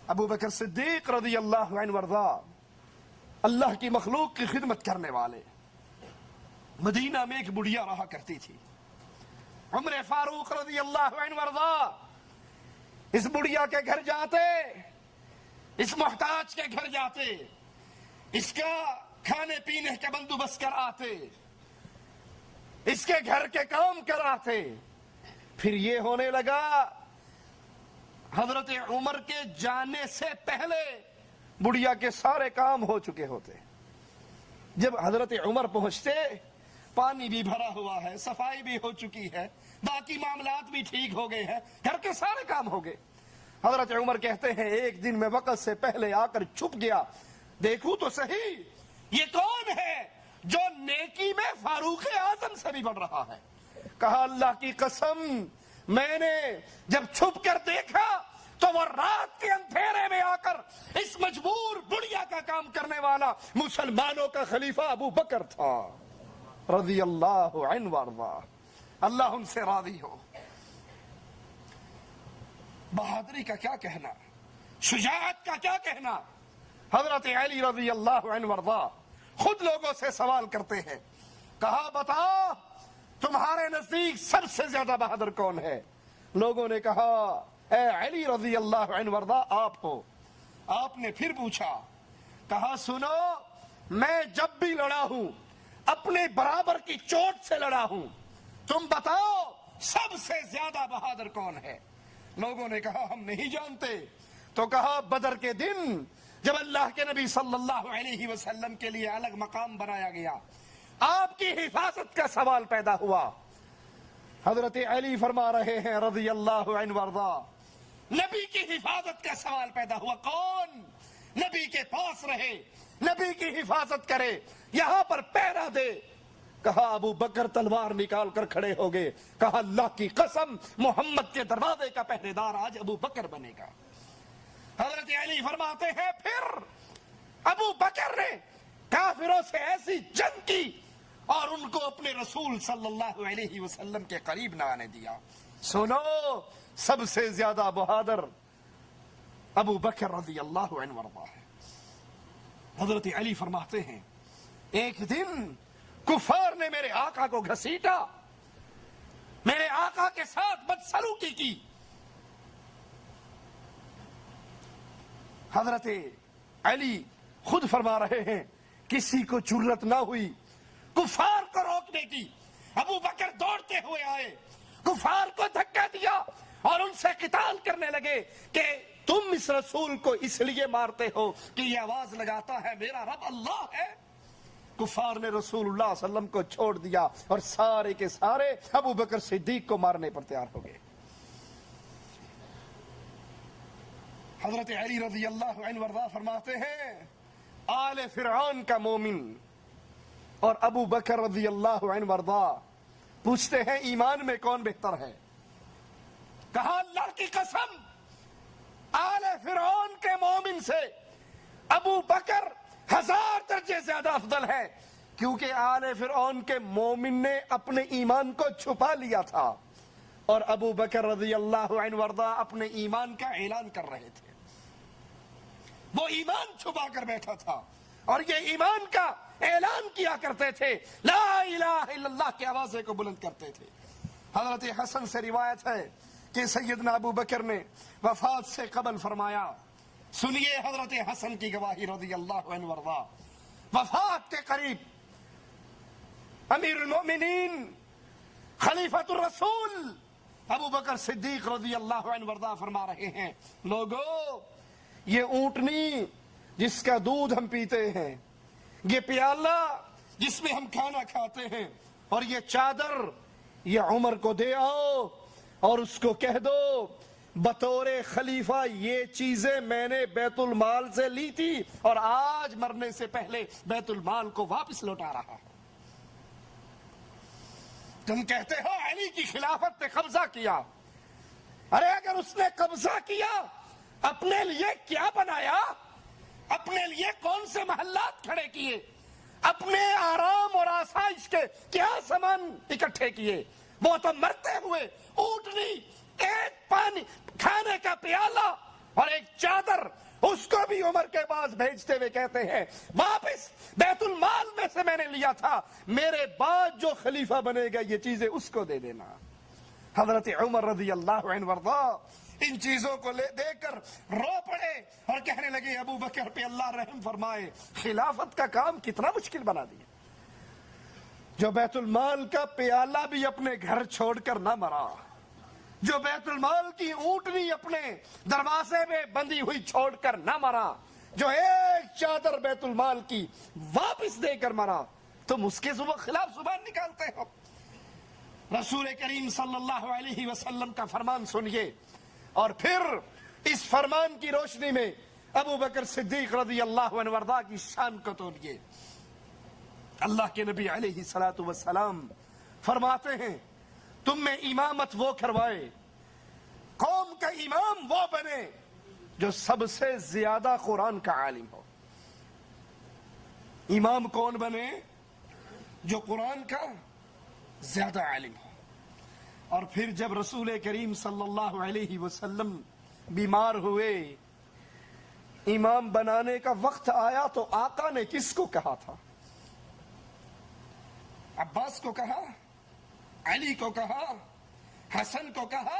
ابو بکر صدیق رضی اللہ عنہ وارضا اللہ کی مخلوق کی خدمت کرنے والے. مدینہ میں ایک بڑھیا رہا کرتی تھی, عمر فاروق رضی اللہ عنہ وارضا اس بڑھیا کے گھر جاتے, اس محتاج کے گھر جاتے, اس کا کھانے پینے کا بندوبست کر آتے, اس کے گھر کے کام کراتے. پھر یہ ہونے لگا حضرت عمر کے جانے سے پہلے بڑھیا کے سارے کام ہو چکے ہوتے. جب حضرت عمر پہنچتے پانی بھی بھرا ہوا ہے, صفائی بھی ہو چکی ہے, باقی معاملات بھی ٹھیک ہو گئے ہیں, گھر کے سارے کام ہو گئے. حضرت عمر کہتے ہیں ایک دن میں وقت سے پہلے آ کر چھپ گیا, دیکھوں تو صحیح یہ کون ہے جو نیکی میں فاروق اعظم سے بھی بڑھ رہا ہے. کہا اللہ کی قسم میں نے جب چھپ کر دیکھا تو وہ رات کے اندھیرے میں آ کر اس مجبور بڑھیا کا کام کرنے والا مسلمانوں کا خلیفہ ابو بکر تھا رضی اللہ عنہ وارضا. اللہ ان سے راضی ہو. بہادری کا کیا کہنا, شجاعت کا کیا کہنا. حضرت علی رضی اللہ عنہ وارضا خود لوگوں سے سوال کرتے ہیں, کہا بتاؤ تمہارے نزدیک سب سے زیادہ بہادر کون ہے. لوگوں نے کہا اے علی رضی اللہ عنہ وارضا آپ ہو. آپ نے پھر پوچھا, کہا سنو میں جب بھی لڑا ہوں اپنے برابر کی چوٹ سے لڑا ہوں, تم بتاؤ سب سے زیادہ بہادر کون ہے. لوگوں نے کہا ہم نہیں جانتے. تو کہا بدر کے دن جب اللہ کے نبی صلی اللہ علیہ وسلم کے لیے الگ مقام بنایا گیا, آپ کی حفاظت کا سوال پیدا ہوا. حضرت علی فرما رہے ہیں رضی اللہ عنہ وارضا نبی کی حفاظت کا سوال پیدا ہوا, کون نبی کے پاس رہے, نبی کی حفاظت کرے, یہاں پر پہرا دے. کہا ابو بکر تلوار نکال کر کھڑے ہو گئے. کہا اللہ کی قسم محمد کے دروازے کا پہرے دار آج ابو بکر بنے گا. حضرت علی فرماتے ہیں پھر ابو بکر نے کافروں سے ایسی جنگ کی اور ان کو اپنے رسول صلی اللہ علیہ وسلم کے قریب نہ آنے دیا. سنو سب سے زیادہ بہادر ابو بکر رضی اللہ عنہ وارضا ہے. حضرت علی فرماتے ہیں ایک دن کفار نے میرے آقا کو گھسیٹا, میرے آقا کے ساتھ بدسلوکی کی. حضرت علی خود فرما رہے ہیں کسی کو جرت نہ ہوئی کفار کو روکنے کی. ابو بکر دوڑتے ہوئے آئے, کفار کو دھکا دیا اور ان سے قتال کرنے لگے کہ تم اس رسول کو اس لیے مارتے ہو کہ یہ آواز لگاتا ہے میرا رب اللہ ہے. کفار نے رسول اللہ صلی اللہ علیہ وسلم کو چھوڑ دیا اور سارے کے سارے ابو بکر صدیق کو مارنے پر تیار ہو گئے. حضرت علی رضی اللہ عنہ وارضا فرماتے ہیں آل فرعون کا مومن اور ابو بکر رضی اللہ عنہ وارضا پوچھتے ہیں ایمان میں کون بہتر ہے. کہا اللہ کی قسم آل فرعون کے مومن سے ابو بکر 1000 درجے زیادہ افضل ہے, کیونکہ آل فرعون کے مومن نے اپنے ایمان کو چھپا لیا تھا اور ابو بکر رضی اللہ عنہ وارضا اپنے ایمان کا اعلان کر رہے تھے. وہ ایمان چھپا کر بیٹھا تھا اور یہ ایمان کا اعلان کیا کرتے تھے, لا الہ الا اللہ کی آوازیں کو بلند کرتے تھے. حضرت حسن سے روایت ہے کہ سیدنا ابو بکر نے وفات سے قبل فرمایا, سنیے حضرت حسن کی گواہی رضی اللہ عنہ وارضا, وفات کے قریب امیر المؤمنین خلیفۃ الرسول ابو بکر صدیق رضی اللہ عنہ وارضا فرما رہے ہیں لوگو یہ اونٹنی جس کا دودھ ہم پیتے ہیں, یہ پیالہ جس میں ہم کھانا کھاتے ہیں, اور یہ چادر یہ عمر کو دے آؤ اور اس کو کہہ دو بطور خلیفہ یہ چیزیں میں نے بیت المال سے لی تھی اور آج مرنے سے پہلے بیت المال کو واپس لوٹا رہا ہوں. تم کہتے ہو علی کی خلافت پہ قبضہ کیا, ارے اگر اس نے قبضہ کیا اپنے لیے کیا بنایا, اپنے لیے کون سے محلات کھڑے کیے, اپنے آرام اور آسائش کے کیا سامان اکٹھے کیے. وہ تو مرتے ہوئے اونٹنی, ایک پانی کھانے کا پیالہ اور ایک چادر اس کو بھی عمر کے پاس بھیجتے ہوئے کہتے ہیں واپس بیت المال میں سے میں نے لیا تھا، میرے بعد جو خلیفہ بنے گا یہ چیزیں اس کو دے دینا۔ حضرت عمر رضی اللہ عنہ وارضا ان چیزوں کو دیکھ کر رو پڑے اور کہنے لگے ابو بکر پہ اللہ رحم فرمائے، خلافت کا کام کتنا مشکل بنا دیا، جو بیت المال کا پیالہ بھی اپنے گھر چھوڑ کر نہ مرا، جو بیت المال کی اونٹنی اپنے دروازے میں بندی ہوئی چھوڑ کر نہ مرا، جو ایک چادر بیت المال کی واپس دے کر مرا، تم اس کے خلاف زبان نکالتے ہو۔ رسول کریم صلی اللہ علیہ وسلم کا فرمان سنیے اور پھر اس فرمان کی روشنی میں ابو بکر صدیق رضی اللہ عنہ وارضا کی شان کو تولیے۔ اللہ کے نبی علیہ الصلوۃ والسلام فرماتے ہیں تم میں امامت وہ کروائے، قوم کا امام وہ بنے جو سب سے زیادہ قرآن کا عالم ہو۔ امام کون بنے؟ جو قرآن کا زیادہ عالم ہو۔ اور پھر جب رسول کریم صلی اللہ علیہ وسلم بیمار ہوئے، امام بنانے کا وقت آیا تو آقا نے کس کو کہا تھا؟ عباس کو کہا، علی کو کہا، حسن کو کہا،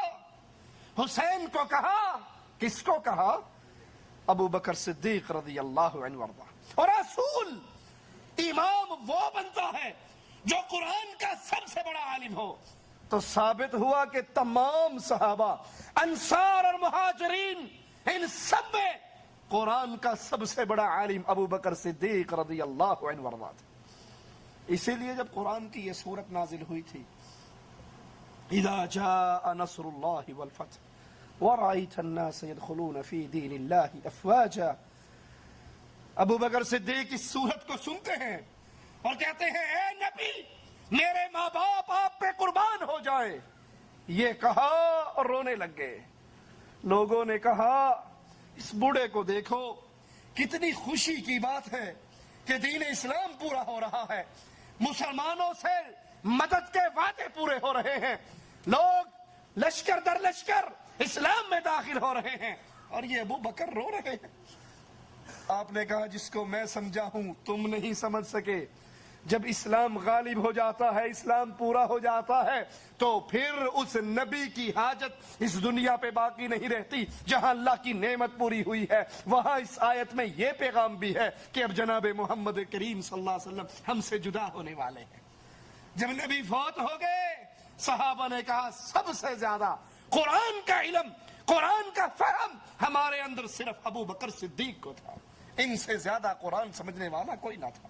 حسین کو کہا، کس کو کہا؟ ابو بکر صدیق رضی اللہ عنہ وارضا۔ اور رسول امام وہ بنتا ہے جو قرآن کا سب سے بڑا عالم ہو۔ تو ثابت ہوا کہ تمام صحابہ، انصار اور مہاجرین، ان سب میں قرآن کا سب سے بڑا عالم ابو بکر صدیق رضی اللہ عنہ وارضا تھا۔ اسی لیے جب قرآن کی یہ سورت نازل ہوئی تھی اذا جاء نصر اللہ والفتح ورأيت الناس يدخلون في دین اللہ افواجا، ابو بکر صدیق اس سورت کو سنتے ہیں اور کہتے ہیں اے نبی میرے ماں باپ آپ پہ قربان ہو جائے۔ یہ کہا اور رونے لگ گئے۔ لوگوں نے کہا اس بوڑھے کو دیکھو، کتنی خوشی کی بات ہے کہ دین اسلام پورا ہو رہا ہے، مسلمانوں سے مدد کے وعدے پورے ہو رہے ہیں، لوگ لشکر در لشکر اسلام میں داخل ہو رہے ہیں، اور یہ ابو بکر رو رہے ہیں۔ آپ نے کہا جس کو میں سمجھا ہوں تم نہیں سمجھ سکے۔ جب اسلام غالب ہو جاتا ہے، اسلام پورا ہو جاتا ہے، تو پھر اس نبی کی حاجت اس دنیا پہ باقی نہیں رہتی۔ جہاں اللہ کی نعمت پوری ہوئی ہے وہاں اس آیت میں یہ پیغام بھی ہے کہ اب جناب محمد کریم صلی اللہ علیہ وسلم ہم سے جدا ہونے والے ہیں۔ جب نبی فوت ہو گئے، صحابہ نے کہا سب سے زیادہ قرآن کا علم، قرآن کا فہم ہمارے اندر صرف ابو بکر صدیق کو تھا، ان سے زیادہ قرآن سمجھنے والا کوئی نہ تھا۔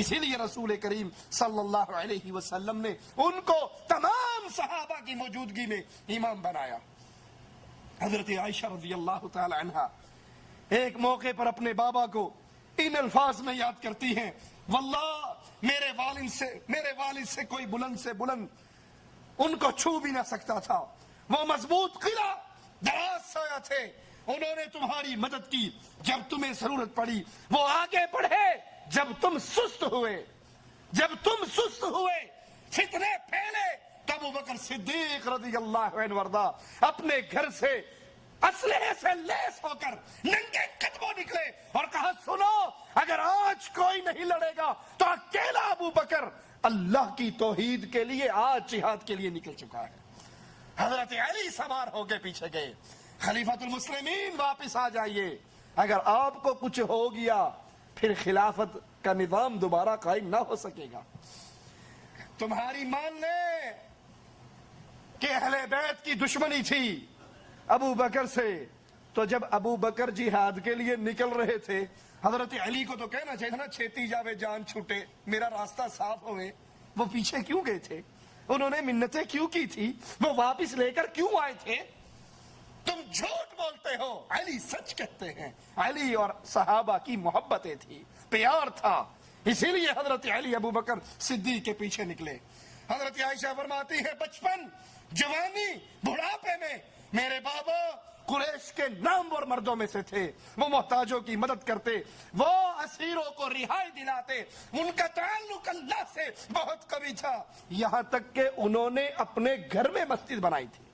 اسی لیے رسول کریم صلی اللہ علیہ وسلم نے ان کو تمام صحابہ کی موجودگی میں امام بنایا۔ حضرت عائشہ رضی اللہ تعالی عنہا ایک موقع پر اپنے بابا کو ان الفاظ میں یاد کرتی ہیں، واللہ میرے والد سے کوئی بلند سے بلند ان کو چھو بھی نہ سکتا تھا، وہ مضبوط قلعہ دراز سویا تھے، انہوں نے تمہاری مدد کی جب تمہیں ضرورت پڑی، وہ آگے بڑھے جب تم سست ہوئے، فتنے پھیلے، تو ابو بکر صدیق رضی اللہ عنہ وارضا اپنے گھر سے اسلحے سے لیس ہو کر ننگے قدموں نکلے اور کہا سنو اگر آج کوئی نہیں لڑے گا تو اکیلا ابو بکر اللہ کی توحید کے لیے آج جہاد کے لیے نکل چکا ہے۔ حضرت علی سوار ہو کے پیچھے گئے، خلیفۃ المسلمین واپس آ جائیے، اگر آپ کو کچھ ہو گیا پھر خلافت کا نظام دوبارہ قائم نہ ہو سکے گا۔ تمہاری مان لے کہ اہل بیت کی دشمنی تھی ابو بکر سے، تو جب ابو بکر جہاد کے لیے نکل رہے تھے حضرت علی کو تو کہنا چاہیے نا چھیتی جاوے جان چھوٹے، میرا راستہ صاف ہوئے، وہ پیچھے کیوں گئے تھے؟ انہوں نے منتیں کیوں کی تھی؟ وہ واپس لے کر کیوں آئے تھے؟ تم جھوٹ بولتے ہو، علی سچ کہتے ہیں۔ علی اور صحابہ کی محبتیں تھی، پیار تھا، اسی لیے حضرت علی ابو بکر صدیق کے پیچھے نکلے۔ حضرت عائشہ فرماتی ہے بچپن، جوانی، بڑھاپے میں میرے بابا قریش کے نامور مردوں میں سے تھے، وہ محتاجوں کی مدد کرتے، وہ اسیروں کو رہائی دلاتے، ان کا تعلق اللہ سے بہت قوی تھا، یہاں تک کہ انہوں نے اپنے گھر میں مسجد بنائی تھی۔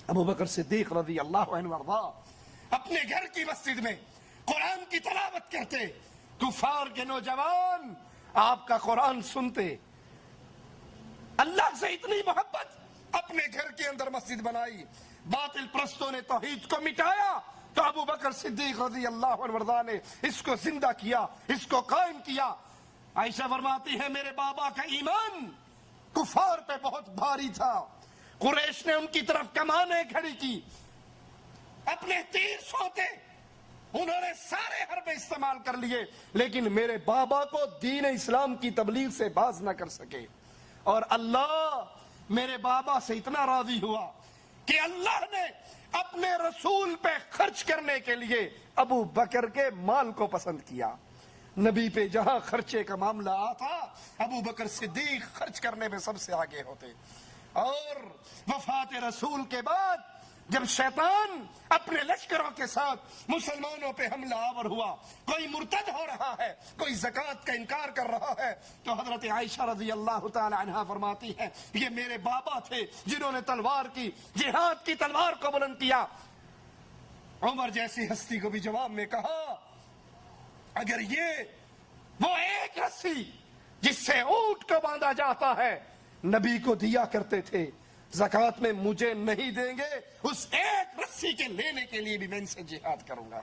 ابو بکر صدیق رضی اللہ عنہ وارضا اپنے گھر کی مسجد میں قرآن کی تلاوت کرتے، کفار کے نوجوان آپ کا قرآن سنتے، اللہ سے اتنی محبت، اپنے گھر کے اندر مسجد بنائی، باطل پرستوں نے توحید کو مٹایا تو ابو بکر صدیق رضی اللہ عنہ وارضاہ نے اس کو زندہ کیا، اس کو قائم کیا۔ عائشہ فرماتی ہے میرے بابا کا ایمان کفار پہ بہت بھاری تھا، قریش نے ان کی طرف کمانیں کھڑی کی، اپنے تیر سوتے، انہوں نے سارے حربے استعمال کر لیے، لیکن میرے بابا کو دین اسلام کی تبلیغ سے باز نہ کر سکے۔ اور اللہ میرے بابا سے اتنا راضی ہوا کہ اللہ نے اپنے رسول پہ خرچ کرنے کے لیے ابو بکر کے مال کو پسند کیا۔ نبی پہ جہاں خرچے کا معاملہ آتا ابو بکر صدیق خرچ کرنے میں سب سے آگے ہوتے۔ اور وفات رسول کے بعد جب شیطان اپنے لشکروں کے ساتھ مسلمانوں پہ حملہ آور ہوا، کوئی مرتد ہو رہا ہے، کوئی زکوٰۃ کا انکار کر رہا ہے، تو حضرت عائشہ رضی اللہ تعالی عنہا فرماتی ہے یہ میرے بابا تھے جنہوں نے تلوار کی، جہاد کی تلوار کو بلند کیا۔ عمر جیسی ہستی کو بھی جواب میں کہا اگر یہ وہ ایک رسی جس سے اونٹ کو باندھا جاتا ہے نبی کو دیا کرتے تھے، زکوٰۃ میں مجھے نہیں دیں گے، اس ایک رسی کے لینے کے لیے بھی میں ان سے جہاد کروں گا۔